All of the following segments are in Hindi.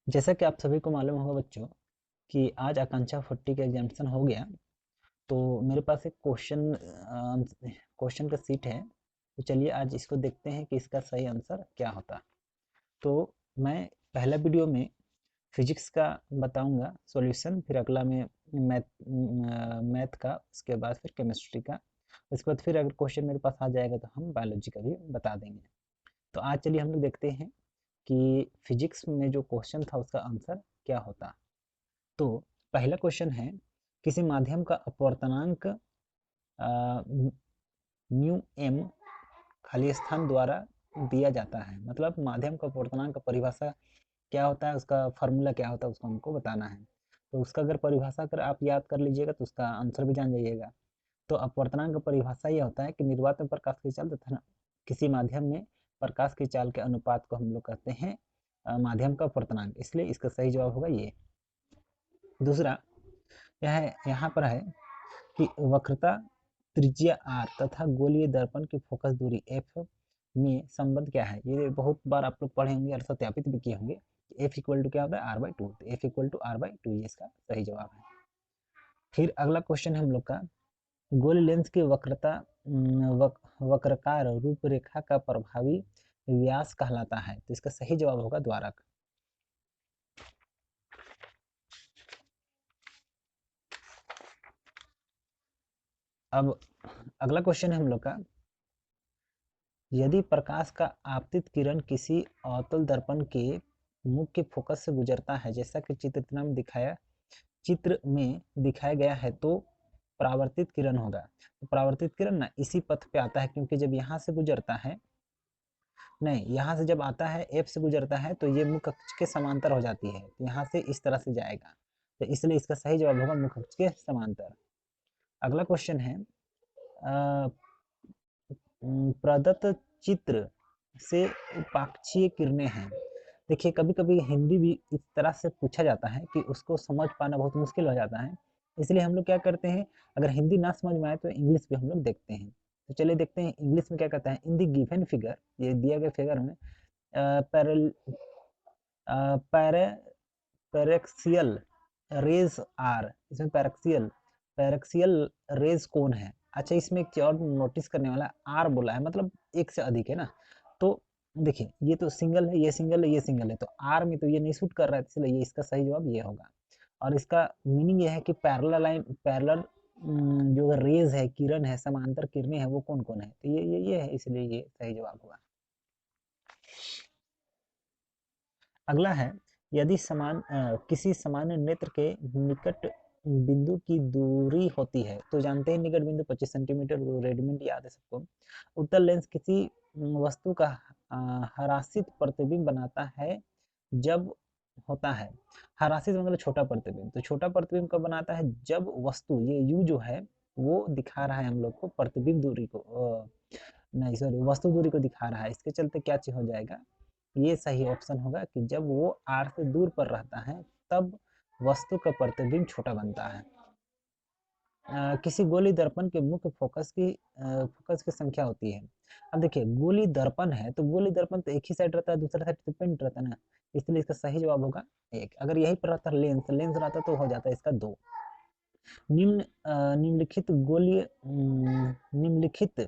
जैसा कि आप सभी को मालूम होगा बच्चों कि आज आकांक्षा 40 का एग्जामिनेशन हो गया। तो मेरे पास एक क्वेश्चन का सीट है। तो चलिए आज इसको देखते हैं कि इसका सही आंसर क्या होता। तो मैं पहला वीडियो में फिजिक्स का बताऊंगा सॉल्यूशन, फिर अगला में मैथ का, उसके बाद फिर केमिस्ट्री का, उसके बाद फिर अगर क्वेश्चन मेरे पास आ जाएगा तो हम बायोलॉजी का भी बता देंगे। तो आज चलिए हम लोग देखते हैं कि फिजिक्स में जो क्वेश्चन था उसका आंसर क्या होता। तो पहला क्वेश्चन है, किसी माध्यम का अपवर्तनांक म्यू एम खाली स्थान द्वारा दिया जाता है। मतलब माध्यम का अपवर्तनांक का परिभाषा क्या होता है, उसका फॉर्मूला क्या होता है, उसको हमको बताना है। तो उसका अगर परिभाषा अगर आप याद कर लीजिएगा तो उसका आंसर भी जान जाइएगा। तो अपवर्तनांक का परिभाषा यह होता है कि निर्वात में प्रकाश की चाल तथा किसी माध्यम में प्रकाश की चाल के अनुपात को हम लोग कहते हैं माध्यम का अपवर्तनांक। इसलिए इसका सही जवाब होगा ये। दूसरा यह यहाँ पर है कि वक्रता त्रिज्या r तथा गोलीय दर्पण की फोकस दूरी f में संबंध क्या है। ये बहुत बार आप लोग पढ़े होंगे और सत्यापित भी किए होंगे। f इक्वल टू क्या होता है, r/2। तो f इक्वल टू r/2 ये इसका सही जवाब है। फिर अगला क्वेश्चन है हम लोग का, गोली लेंस की वक्रकार रूपरेखा का प्रभावी व्यास कहलाता है। तो इसका सही जवाब होगा द्वारक। अब अगला क्वेश्चन है हम लोग का, यदि प्रकाश का आपतित किरण किसी अवतल दर्पण के मुख्य फोकस से गुजरता है, जैसा कि चित्र में दिखाया गया है, तो परावर्तित किरण होगा। तो परावर्तित किरण ना इसी पथ पे आता है, क्योंकि जब यहाँ से गुजरता है, नहीं, यहाँ से जब आता है एफ से गुजरता है तो ये मुख्य अक्ष के समांतर हो जाती है। तो यहाँ से इस तरह से जाएगा, तो इसलिए इसका सही जवाब होगा मुख्य अक्ष के समांतर। अगला क्वेश्चन है, प्रदत्त चित्र से उपाक्षीय किरणें हैं। देखिए कभी कभी हिंदी भी इस तरह से पूछा जाता है कि उसको समझ पाना बहुत मुश्किल हो जाता है। इसलिए हम लोग क्या करते हैं, अगर हिंदी ना समझ में आए तो इंग्लिश भी हम लोग देखते हैं। तो चलिए देखते हैं इंग्लिश में क्या कहता है। इन दी गिवन फिगर, ये दिया गया फिगर में पैरल पैरेक्सियल रेज आर, इसमें पैरेक्सियल रेज कौन है। अच्छा, इसमें एक चीज और नोटिस करने वाला, आर बोला है मतलब एक से अधिक है ना। तो देखिए ये तो सिंगल है, ये सिंगल है, ये सिंगल है, तो आर में तो ये नहीं सूट कर रहा है, इसलिए ये इसका सही जवाब ये होगा। और इसका मीनिंग ये है कि पैरेलल जो रेज है, किरण है, समांतर किरणें हैं, वो कौन कौन है। तो ये है, इसलिए ये सही जवाब होगा। अगला है, यदि किसी सामान्य नेत्र के निकट बिंदु की दूरी होती है, तो जानते हैं निकट बिंदु 25 सेंटीमीटर, रेडियन याद है सबको। उत्तल लेंस किसी वस्तु का हरासित प्रतिबिंब बनाता है जब होता है, हरासित मतलब छोटा प्रतिबिंब। तो छोटा प्रतिबिंब कब बनाता है, जब वस्तु, ये यू जो है वो दिखा रहा है हम लोग को प्रतिबिंब दूरी को, नहीं सॉरी, वस्तु दूरी को दिखा रहा है। इसके चलते क्या चीज हो जाएगा, ये सही ऑप्शन होगा कि जब वो आर से दूर पर रहता है तब वस्तु का प्रतिबिंब छोटा बनता है। किसी गोली दर्पण के मुख्य फोकस की संख्या होती है। अब देखिए गोली दर्पण है तो गोली दर्पण तो एक ही साइड रहता है, दूसरा साइड डिपेंड रहता है ना, इसलिए इसका सही जवाब होगा एक। अगर यही पर रहता लेंस लेंस रहता तो हो जाता है इसका दो। निम्नलिखित निम्नलिखित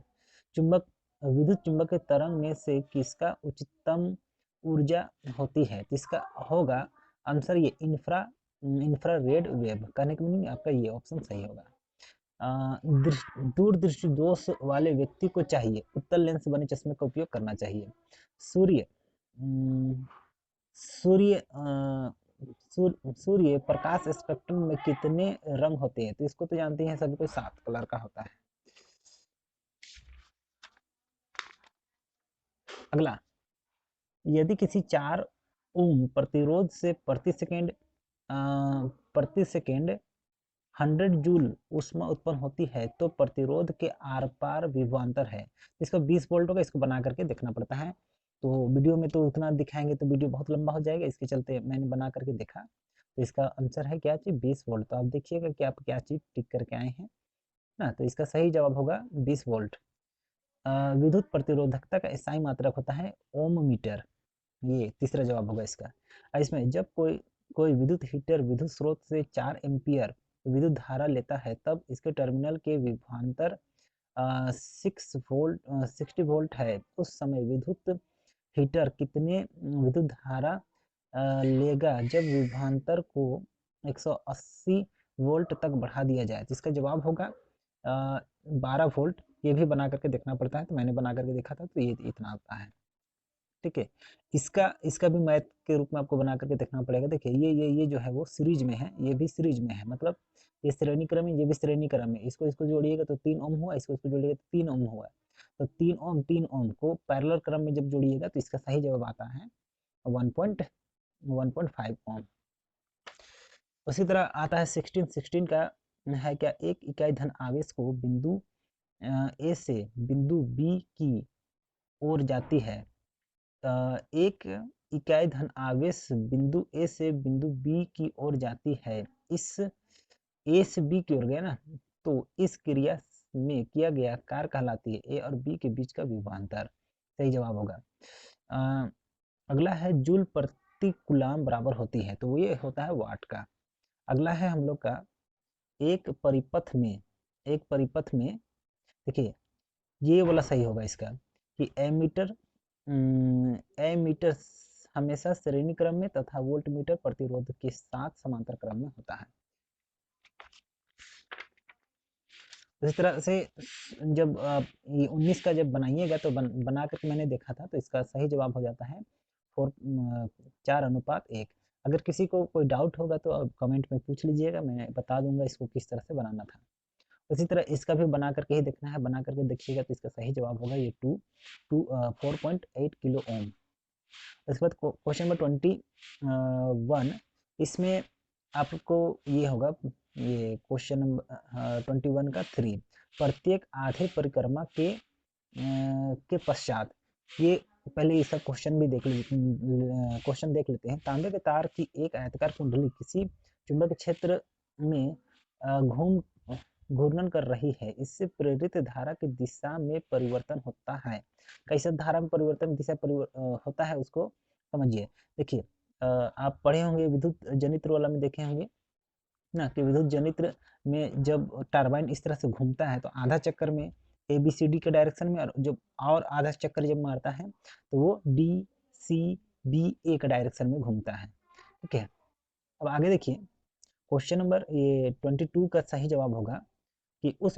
चुंबक विद्युत चुंबकीय तरंग में से किसका उच्चतम ऊर्जा होती है। तो इसका होगा आंसर ये इंफ्रारेड वेव। कहने का मीनिंग आपका ये ऑप्शन सही होगा। दूरदृष्टि दोष वाले व्यक्ति को चाहिए उत्तल लेंस बने चश्मे का उपयोग करना चाहिए। सूर्य सूर्य सूर्य प्रकाश स्पेक्ट्रम में कितने रंग होते हैं। तो इसको तो जानते हैं सभी को, 7 कलर का होता है। अगला, यदि किसी 4 ओम प्रतिरोध से प्रति सेकेंड 100 जूल ऊष्मा उत्पन्न होती है तो प्रतिरोध के आर पार विभवांतर है। इसका 20 वोल्ट होगा, इसको बना करके देखना पड़ता है। तो वीडियो में तो उतना दिखाएंगे तो वीडियो बहुत लंबा हो जाएगा, इसके चलते मैंने बना करके देखा। तो इसका आंसर है क्या चीज, 20 वोल्ट। तो आप देखिएगा कि आप क्या चीज टिक करके आए हैं ना। तो इसका सही जवाब होगा 20 वोल्ट। विद्युत प्रतिरोधकता का SI मात्रक होता है ओम मीटर। ये तीसरा जवाब होगा इसका। इसमें जब कोई कोई विद्युत हीटर विद्युत स्रोत से 4 एम्पीयर विद्युत धारा लेता है तब इसके टर्मिनल के विभवांतर 60 वोल्ट है। उस समय विद्युत हीटर कितने विद्युत धारा लेगा जब विभवांतर को 180 वोल्ट तक बढ़ा दिया जाए? तो इसका जवाब होगा 12 वोल्ट। ये भी बना करके देखना पड़ता है, तो मैंने बना करके देखा था, तो ये इतना आता है। ठीक है, इसका इसका भी मैथ के रूप में आपको बना करके देखना पड़ेगा। देखिए ये जो है वो सीरीज में है, ये भी सीरीज में है, मतलब ये श्रेणी क्रम है, ये भी श्रेणी क्रम है। इसको इसको जोड़िएगा तो 3 ओम हुआ, इसको इसको जोड़िएगा तो 3 ओम हुआ। तो 3 ओम को पैरेलल क्रम में जब जोड़िएगा तो इसका सही जवाब आता है 1.5 ओम। उसी तरह आता है 16 का है क्या, एक इकाई धन आवेश को बिंदु ए से बिंदु बी की ओर जाती है। एक इकाई धन आवेश बिंदु ए से बिंदु बी की ओर जाती है। इस ए से बी की ओर गया ना, तो इस क्रिया में किया गया कार्य कहलाती है ए और बी के बीच का विभवांतर। सही जवाब होगा। अगला है जूल प्रति कूलाम बराबर होती है, तो ये होता है वाट का। अगला है हम लोग का एक परिपथ में देखिए ये वाला सही होगा इसका कि एमीटर हमेशा श्रेणी क्रम में तथा वोल्टमीटर प्रतिरोध के साथ समांतर क्रम में होता है। इस तरह से जब ये 19 का जब बनाइएगा तो बना करके मैंने देखा था, तो इसका सही जवाब हो जाता है 4:1। अगर किसी को कोई डाउट होगा तो आप कमेंट में पूछ लीजिएगा, मैं बता दूंगा इसको किस तरह से बनाना था। उसी तरह इसका भी बना करके ही देखना है, बना करके देखिएगा तो इसका सही जवाब होगा ये 4.8 किलो ओम। उसके बाद क्वेश्चन नंबर 21, इसमें आपको ये होगा, ये क्वेश्चन नंबर 21 का 3, प्रत्येक आधे परिक्रमा के पश्चात, ये पहले इसका क्वेश्चन भी क्वेश्चन देख लेते हैं। तांबे के तार की एक आयताकार कुंडली किसी चुंबक क्षेत्र में घूर्णन कर रही है, इससे प्रेरित धारा की दिशा में परिवर्तन होता है। कैसे धारा में परिवर्तन दिशा होता है उसको समझिए। देखिए आप पढ़े होंगे विद्युत जनित्र वाला में देखे होंगे ना कि विद्युत जनित्र में जब टरबाइन इस तरह से घूमता है तो आधा चक्कर में ABCD के डायरेक्शन में, और जब और आधा चक्कर जब मारता है तो वो DCBA के डायरेक्शन में घूमता है। ठीक है, अब आगे देखिए क्वेश्चन नंबर ये 22 का सही जवाब होगा कि उस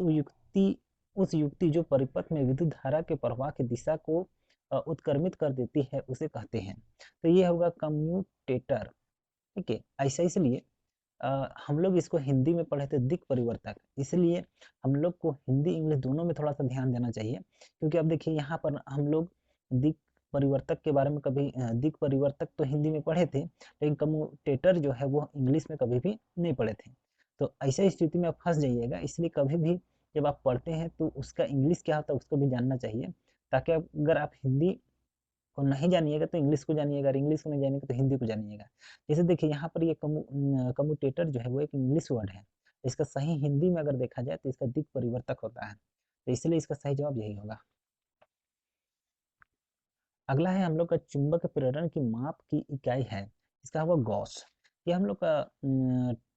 युक्ति जो परिपथ में विद्युत धारा के प्रवाह की दिशा को उत्क्रमित कर देती है उसे कहते हैं। तो ये होगा कम्यूटेटर। ठीक है, ऐसा इसलिए हम लोग इसको हिंदी में पढ़े थे दिक् परिवर्तक, इसलिए हम लोग को हिंदी इंग्लिश दोनों में थोड़ा सा ध्यान देना चाहिए। क्योंकि अब देखिए यहाँ पर हम लोग दिक् परिवर्तक के बारे में कभी दिक् परिवर्तक तो हिंदी में पढ़े थे, लेकिन कम्यूटेटर जो है वो इंग्लिश में कभी भी नहीं पढ़े थे। तो ऐसा स्थिति में आप फंस जाइएगा, इसलिए कभी भी जब आप पढ़ते हैं तो उसका इंग्लिश क्या होता है उसको भी जानना चाहिए, ताकि अगर आप हिंदी को नहीं जानिएगा तो इंग्लिश को जानिएगा, और इंग्लिश को नहीं जानिएगा तो हिंदी को जानिएगा। जैसे देखिए यहाँ पर ये कम्यूटेटर जो है वो एक इंग्लिश वर्ड है, इसका सही हिंदी में अगर देखा जाए तो इसका दिक् परिवर्तक होता है, तो इसलिए इसका सही जवाब यही होगा। अगला है हम लोग का चुंबक प्रेरण की माप की इकाई है, इसका होगा गॉस। ये हम लोग का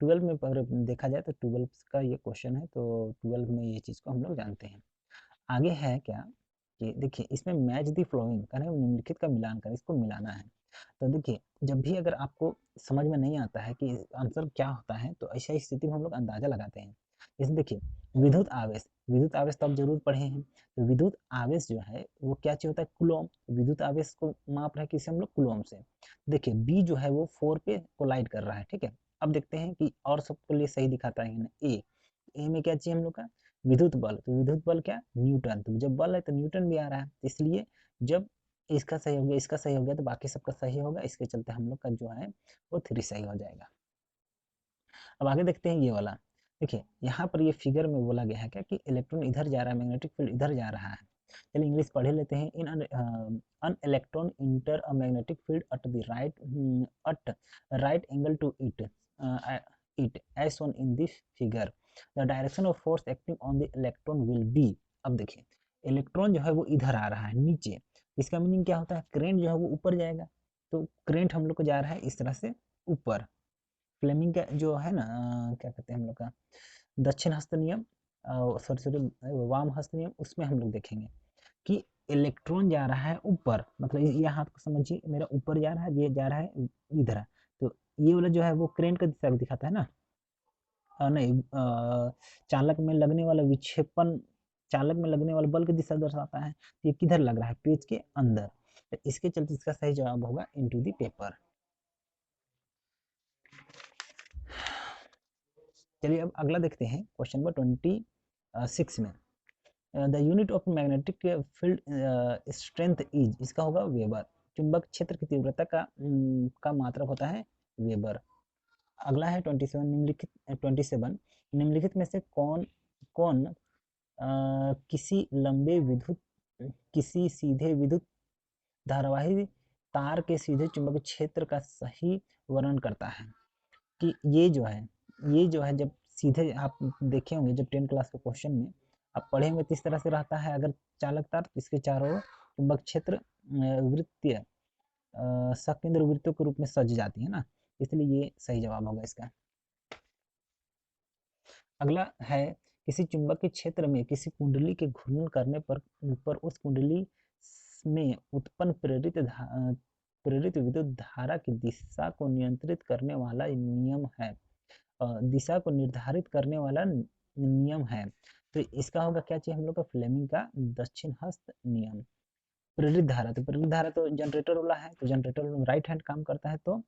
12 में अगर देखा जाए तो 12 का ये क्वेश्चन है, तो 12 में ये चीज़ को हम लोग जानते हैं। आगे है क्या कि देखिए इसमें मैच दी फ्लोइंग का निम्नलिखित का मिलान करें, इसको मिलाना है। तो देखिए जब भी अगर आपको समझ में नहीं आता है कि आंसर क्या होता है तो ऐसा स्थिति में हम लोग अंदाजा लगाते हैं। जैसे देखिए विद्युत आवेश तो आप जरूर पढ़े हैं, तो विद्युत आवेश जो है वो क्या चीज होता है, कूलॉम। विद्युत आवेश को माप रहे किसे हम लोग, कूलॉम से। देखिए बी जो है वो 4 पे कोलाइड कर रहा है। ठीक है, अब देखते हैं कि और सबके लिए सही दिखाता है ए में क्या चाहिए हम लोग का, विद्युत बल। तो विद्युत बल क्या, न्यूटन। तो जब बल है तो न्यूटन भी आ रहा है, इसलिए जब इसका सही हो गया, इसका सही हो गया, तो बाकी सबका सही होगा। इसके चलते हम लोग का जो है वो 3 सही हो जाएगा। अब आगे देखते हैं ये वाला। देखिए यहाँ पर ये फिगर में बोला गया है क्या कि इलेक्ट्रॉन इधर जा रहा है, मैग्नेटिक फील्ड इधर जा रहा है। चलिए इंग्लिश पढ़ लेते हैं। In an electron enter a magnetic field at the right angle to it as shown in this figure, the direction of force acting on the electron will be। अब देखिए इलेक्ट्रॉन जो है वो इधर आ रहा है नीचे, इसका मीनिंग क्या होता है, करंट जो है वो ऊपर जाएगा। तो करेंट हम लोग को जा रहा है इस तरह से ऊपर। फ्लेमिंग का जो है ना क्या कहते हैं हम लोग का दक्षिण हस्त नियम, सॉरी वाम हस्त नियम, उसमें हम लोग देखेंगे कि इलेक्ट्रॉन जा रहा है ऊपर, मतलब ये हाथ को समझिए, मेरा ऊपर जा रहा है, ये जा रहा है इधर। तो ये वाला जो है वो करेंट का दिशा दिखाता है ना, नहीं चालक में लगने वाला विक्षेपण, चालक में लगने वाला बल की दिशा दर्शाता है। तो ये किधर लग रहा है? पेज के अंदर। तो इसके चलते इसका सही जवाब होगा इनटू द पेपर। चलिए अब अगला देखते हैं क्वेश्चन नंबर 26 में। The unit of magnetic field strength is, इसका होगा वेबर। चुंबक क्षेत्र की तीव्रता का मात्रक होता है वेबर। अगला है 27 निम्नलिखित में से कौन कौन किसी लंबे विद्युत, किसी सीधे विद्युत धारावाही तार के सीधे चुंबकीय क्षेत्र का सही वर्णन करता है? कि ये जो है जब सीधे आप देखे होंगे जब 10 क्लास के क्वेश्चन में आप पढ़े होंगे तो इस तरह से रहता है। अगर चालक तार तो इसके चारों ओर चुंबक क्षेत्र वृत्तीय सकेंद्र वृत्तों के रूप में सज जाती है ना, इसलिए ये सही जवाब होगा इसका। अगला है किसी चुंबकीय क्षेत्र में किसी कुंडली के घूर्णन करने पर उस कुंडली में उत्पन्न प्रेरित विद्युत धारा की दिशा को नियंत्रित करने वाला नियम है, दिशा को निर्धारित करने वाला नियम है। तो इसका होगा क्या चाहिए हम लोग का? फ्लेमिंग का दक्षिण हस्त नियम। प्रेरित धारा, तो प्रेरित धारा तो जनरेटर वाला है, तो जनरेटर वाला राइट हैंड काम करता है, तो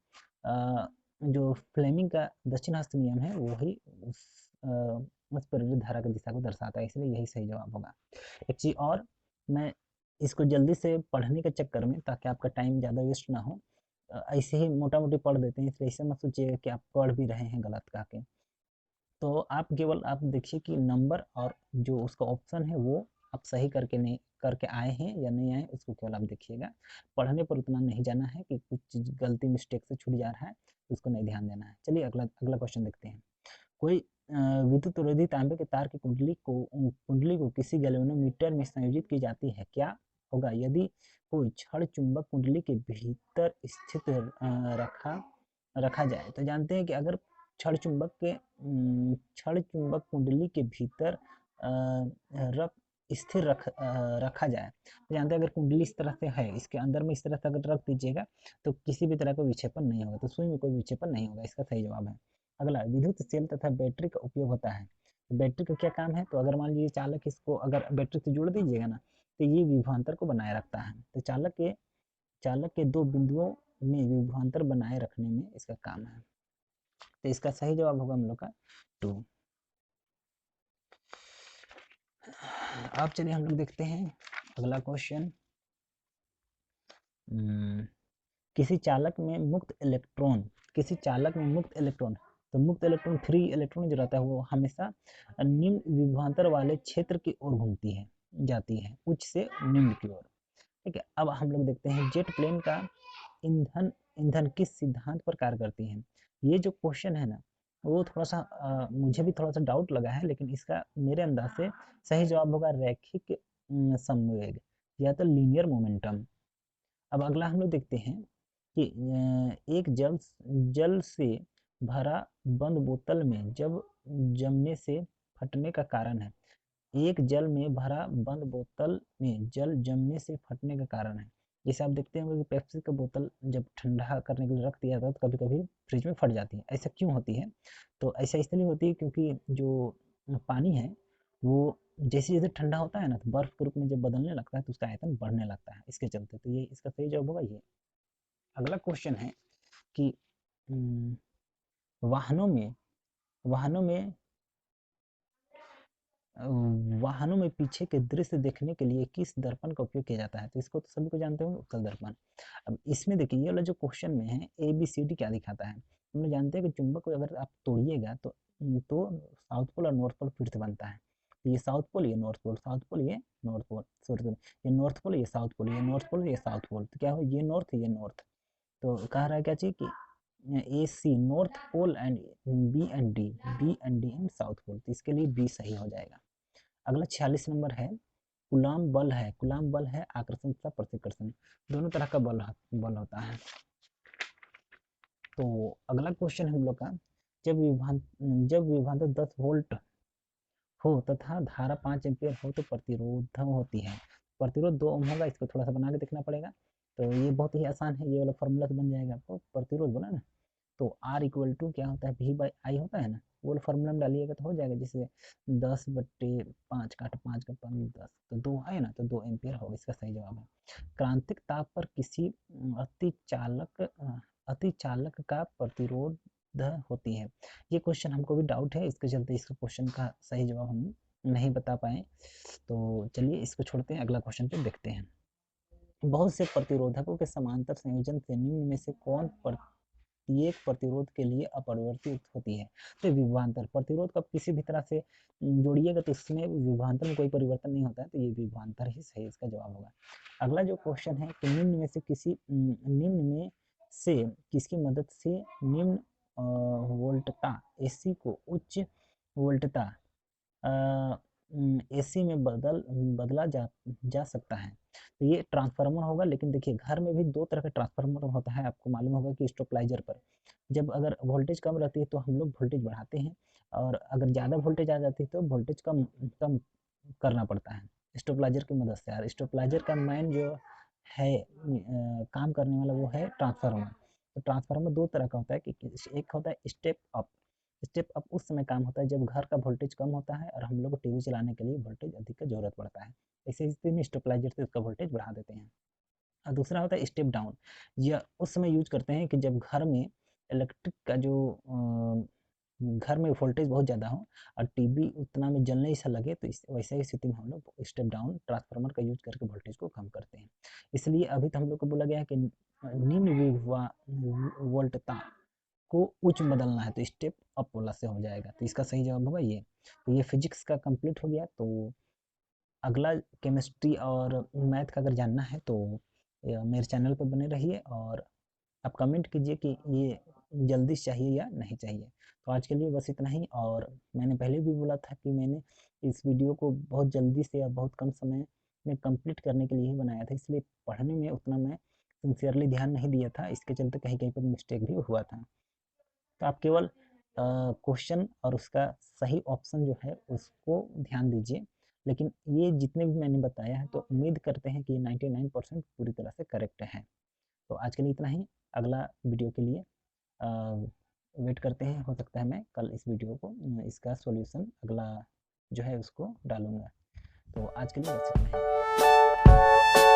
जो फ्लेमिंग का दक्षिण हस्त नियम है वही उस प्रेरित धारा की दिशा को दर्शाता है, इसलिए यही सही जवाब होगा। एक चीज और, मैं इसको जल्दी से पढ़ने के चक्कर में, ताकि आपका टाइम ज़्यादा वेस्ट ना हो, ऐसे ही मोटा मोटी पढ़ देते हैं, इसलिए ऐसे मत सोचिएगा कि आप पढ़ भी रहे हैं गलत करके। तो आप केवल आप देखिए कि नंबर और जो उसका ऑप्शन है वो आप सही करके नहीं करके आए हैं या नहीं आए, उसको केवल आप देखिएगा। पढ़ने पर उतना नहीं जाना है कि कुछ चीज गलती मिस्टेक से छूट जा रहा है, उसको नहीं ध्यान देना है। चलिए अगला अगला क्वेश्चन देखते हैं। कोई विद्युत रोधी तांबे के तार की कुंडली को किसी गैल्वेनोमीटर में संयोजित की जाती है, क्या होगा यदि कोई छड़ चुंबक कुंडली के भीतर स्थित रखा जाए? तो जानते हैं कि अगर छड़ चुंबक कुंडली के भीतर रख स्थिर रखा जाए, तो जानते हैं अगर कुंडली इस तरह से है, इसके अंदर में इस तरह से अगर रख दीजिएगा तो किसी भी तरह का विक्षेपण नहीं होगा, तो सुई में कोई विक्षेपण नहीं होगा, इसका सही जवाब है। अगला, विद्युत सेल तथा बैटरी का उपयोग होता है। तो बैटरी का क्या काम है? तो अगर मान लीजिए चालक इसको अगर बैटरी से जोड़ दीजिएगा ना, तो ये विभवांतर को बनाए रखता है। तो चालक के दो बिंदुओं में विभवांतर बनाए रखने में इसका काम है। तो इसका सही जवाब होगा हम लोग का 2। अब चलिए हम लोग देखते हैं अगला क्वेश्चन। किसी चालक में मुक्त इलेक्ट्रॉन, तो मुक्त इलेक्ट्रॉन, फ्री इलेक्ट्रॉन जो रहता है वो हमेशा निम्न विभवांतर वाले क्षेत्र की ओर जाती है, उच्च से निम्न की ओर। ठीक है, अब हम लोग देखते हैं जेट प्लेन का ईंधन ईंधन किस सिद्धांत पर कार्य करती है? ये जो क्वेश्चन है ना, वो थोड़ा सा मुझे भी थोड़ा सा डाउट लगा है, लेकिन इसका मेरे अंदाज से सही जवाब होगा रैखिक संवेग या तो लीनियर मोमेंटम। अब अगला हम लोग देखते हैं कि एक जल से भरा बंद बोतल में जब जमने से फटने का कारण है। एक जल में भरा बंद बोतल में जल जमने से फटने का कारण है। जैसे आप देखते होंगे कि पेप्सी का बोतल जब ठंडा करने के लिए रख दिया जाता है तो कभी कभी फ्रिज में फट जाती है। ऐसा क्यों होती है? तो ऐसा इसलिए होती है क्योंकि जो पानी है वो जैसे जैसे ठंडा होता है ना, तो बर्फ के रूप में जब बदलने लगता है तो उसका आयतन बढ़ने लगता है, इसके चलते। तो ये इसका सही जवाब होगा ये। अगला क्वेश्चन है कि उम, वाहनों में वाहनों में वाहनों में पीछे के दृश्य देखने के लिए किस दर्पण का उपयोग किया जाता है? तो इसको तो सभी को जानते होंगे, उत्तल दर्पण। अब इसमें देखिए ये वाला जो क्वेश्चन में है ए बी सी डी क्या दिखाता है? हम लोग जानते हैं कि चुंबक को अगर आप तोड़िएगा तो साउथ पोल और नॉर्थ पोल फिर से बनता है। तो ये साउथ पोल, ये नॉर्थ पोल, साउथ पोल, ये नॉर्थ पोल, सॉरी ये नॉर्थ पोल, ये साउथ पोल, ये नॉर्थ पोल, ये साउथ पोल। तो क्या हो, ये नॉर्थ, ये नॉर्थ। तो कह रहा है क्या चाहिए कि A C north pole and B and D in south pole. तो इसके लिए बी सही हो जाएगा। अगला 46 नंबर है, कूलाम बल है आकर्षण तथा प्रतिकर्षण, दोनों तरह का बल होता है। तो अगला क्वेश्चन हम लोग का, जब विभवांतर 10 वोल्ट हो तथा धारा 5 एम्पीयर हो तो प्रतिरोध होती है। प्रतिरोध 2 ओम होगा, इसको थोड़ा सा बना के देखना पड़ेगा। तो ये बहुत ही आसान है, ये वाला फॉर्मूला से बन जाएगा आपको। प्रतिरोध बोला ना, तो R इक्वल टू क्या होता है, V बाई आई होता है ना, वो वाला फॉर्मूला में डालिएगा तो हो जाएगा। जैसे 10/5 काट 5 का 5 10, तो 2 है ना, तो 2 एम्पियर होगा, इसका सही जवाब है। क्रांतिक ताप पर किसी अतिचालक का प्रतिरोध होती है। ये क्वेश्चन हमको भी डाउट है, इसके चलते इसका क्वेश्चन का सही जवाब हम नहीं बता पाए। तो चलिए इसको छोड़ते हैं, अगला क्वेश्चन पे देखते हैं। बहुत से प्रतिरोधकों के समांतर संयोजन से निम्न में से कौन प्रत्येक प्रतिरोध के लिए अपरिवर्तित होती है। तो विभवांतर प्रतिरोध को आप किसी भी तरह से जोड़िएगा तो इसमें विभवांतर में कोई परिवर्तन नहीं होता है, तो ये विभवांतर ही सही इसका जवाब होगा। अगला जो क्वेश्चन है कि निम्न में से किसकी मदद से निम्न वोल्टता एसी को उच्च वोल्टता एसी में बदला जा सकता है। तो ये ट्रांसफार्मर होगा, लेकिन देखिए घर में भी 2 तरह का ट्रांसफार्मर होता है, आपको मालूम होगा कि स्टेबलाइजर पर जब अगर वोल्टेज कम रहती है तो हम लोग वोल्टेज बढ़ाते हैं, और अगर ज़्यादा वोल्टेज आ जाती है तो वोल्टेज कम कम करना पड़ता है स्टेबलाइजर की मदद से। और स्टेबलाइजर का मेन जो है काम करने वाला वो है ट्रांसफार्मर। तो ट्रांसफार्मर 2 तरह का होता है कि एक होता है स्टेप अप। स्टेप अप उस समय काम होता है जब घर का वोल्टेज कम होता है और हम लोग को टीवी चलाने के लिए वोल्टेज अधिक की जरूरत पड़ता है, ऐसे स्थिति में स्टेबलाइजर से उसका वोल्टेज बढ़ा देते हैं। और दूसरा होता है स्टेप डाउन। यह उस समय यूज करते हैं कि जब घर में इलेक्ट्रिक का जो घर में वोल्टेज बहुत ज़्यादा हो और टीवी उतना में जलने ऐसा लगे, तो इस वैसे ही स्थिति में हम लोग स्टेप डाउन ट्रांसफार्मर का यूज करके वोल्टेज को कम करते हैं। इसलिए अभी तो हम लोग को बोला गया है कि निम्न वोल्टता को उच्च बदलना है, तो स्टेप अप वाला से हो जाएगा, तो इसका सही जवाब होगा ये। तो ये फिजिक्स का कंप्लीट हो गया। तो अगला केमिस्ट्री और मैथ का अगर जानना है तो मेरे चैनल पर बने रहिए, और आप कमेंट कीजिए कि ये जल्दी चाहिए या नहीं चाहिए। तो आज के लिए बस इतना ही, और मैंने पहले भी बोला था कि मैंने इस वीडियो को बहुत जल्दी से या बहुत कम समय में कंप्लीट करने के लिए ही बनाया था, इसलिए पढ़ने में उतना मैं सिंसियरली ध्यान नहीं दिया था, इसके चलते कहीं कहीं पर मिस्टेक भी हुआ था। तो आप केवल क्वेश्चन और उसका सही ऑप्शन जो है उसको ध्यान दीजिए। लेकिन ये जितने भी मैंने बताया है, तो उम्मीद करते हैं कि 99% पूरी तरह से करेक्ट है। तो आज के लिए इतना ही, अगला वीडियो के लिए वेट करते हैं। हो सकता है मैं कल इस वीडियो को इसका सॉल्यूशन अगला जो है उसको डालूंगा। तो आज के लिए बस इतना ही।